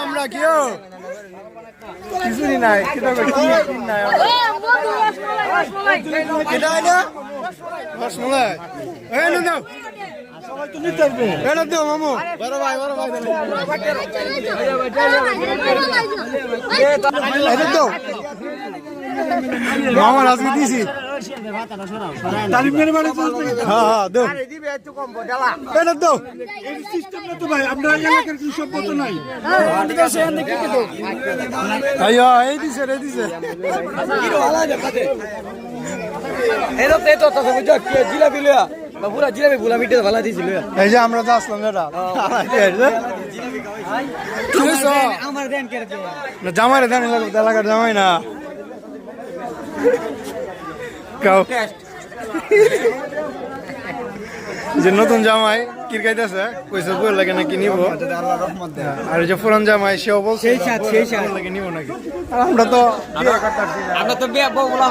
আমরা কেউ কিছুই নাই রসমলাই সবাই তো নিতে পারবে এটা দেও মামু বড় ভাই এটা দাও মামা রাজমি দিছি তালিম মেরে মানে হ্যাঁ দাও এটা দাও এই সিস্টেম না তো ভাই আমরা এলাকার কিছু সভ্যত নাই আইয়া এই দিছে জিলাপি লয়া পুরা জিলাপি ভুলা মিটে ভালা দিছিল এই যে আমরা তো আসলাম এটা আমার দেন কে না জামাই দেন এলাকার জামাই না কাও যে নতুন জামাই কিরকাইতেছে কইছে বল লাগে নাকি নিব আর যে পুরান জামাই সেও বলছে সেই সাথে লাগে নিব নাকি আমরা তো বিয়ে করতে